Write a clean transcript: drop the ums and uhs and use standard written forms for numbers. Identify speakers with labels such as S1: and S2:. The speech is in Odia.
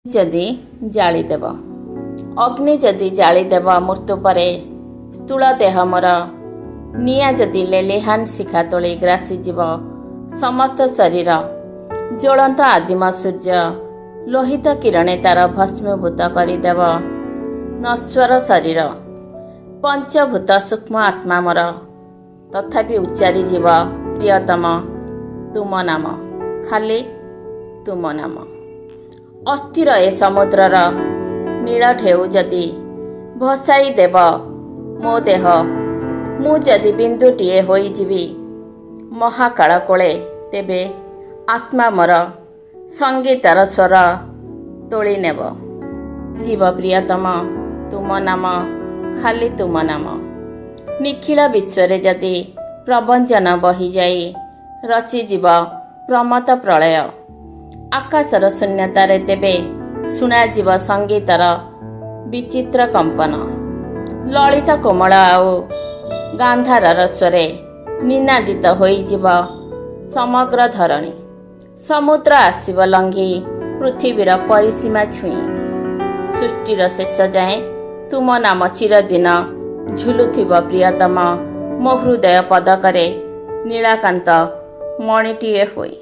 S1: ଯଦି ଜାଳିଦେବ ଅଗ୍ନି ଯଦି ଜାଳିଦେବ ମୃତ୍ୟୁ ପରେ ସ୍ଥୂଳ ଦେହ ମୋର ନିଆଁ ଯଦି ଲେଲିହାନ ଶିଖା ତୋଳି ଗ୍ରାସିଯିବ ସମସ୍ତ ଶରୀର ଜ୍ୱଳନ୍ତ ଆଦିମ ସୂର୍ଯ୍ୟ ଲୋହିତ କିରଣେ ତାର ଭସ୍ମୀଭୂତ କରିଦେବ ନଶ୍ୱର ଶରୀର ପଞ୍ଚଭୂତ ସୂକ୍ଷ୍ମ ଆତ୍ମା ମୋର ତଥାପି ଉଚ୍ଚାରିଯିବ ପ୍ରିୟତମ ତୁମ ନାମ ଖାଲି ତୁମ ନାମ। ଅସ୍ଥିର ଏ ସମୁଦ୍ରର ନୀଳ ଢେଉ ଯଦି ଭସାଇ ଦେବ ମୋ ଦେହ ମୁଁ ଯଦି ବିନ୍ଦୁଟିଏ ହୋଇଯିବି ମହାକାଳ କୋଳେ ତେବେ ଆତ୍ମା ମୋର ସଙ୍ଗୀତର ସ୍ୱର ତୋଳି ନେବ ଯିବ ପ୍ରିୟତମ ତୁମ ନାମ ଖାଲି ତୁମ ନାମ। ନିଖିଳ ବିଶ୍ୱରେ ଯଦି ପ୍ରବଞ୍ଚନ ବହିଯାଇ ରଚିଯିବ ପ୍ରମତ୍ତ ପ୍ରଳୟ ଆକାଶର ଶୂନ୍ୟତାରେ ତେବେ ଶୁଣାଯିବ ସଙ୍ଗୀତର ବିଚିତ୍ର କମ୍ପନ ଲଳିତ କୋମଳ ଆଉ ଗାନ୍ଧାରର ସ୍ୱରେ ନିନାଦିତ ହୋଇଯିବ ସମଗ୍ର ଧରଣୀ ସମୁଦ୍ର ଆସିବ ଲଙ୍ଘି ପୃଥିବୀର ପରିସୀମା ଛୁଇଁ ସୃଷ୍ଟିର ଶେଷ ଯାଏଁ ତୁମ ନାମ ଚିରଦିନ ଝୁଲୁଥିବ ପ୍ରିୟତମ ମୋ ହୃଦୟ ପଦକରେ ନୀଳାକାନ୍ତ ମଣିଟିଏ ହୋଇ।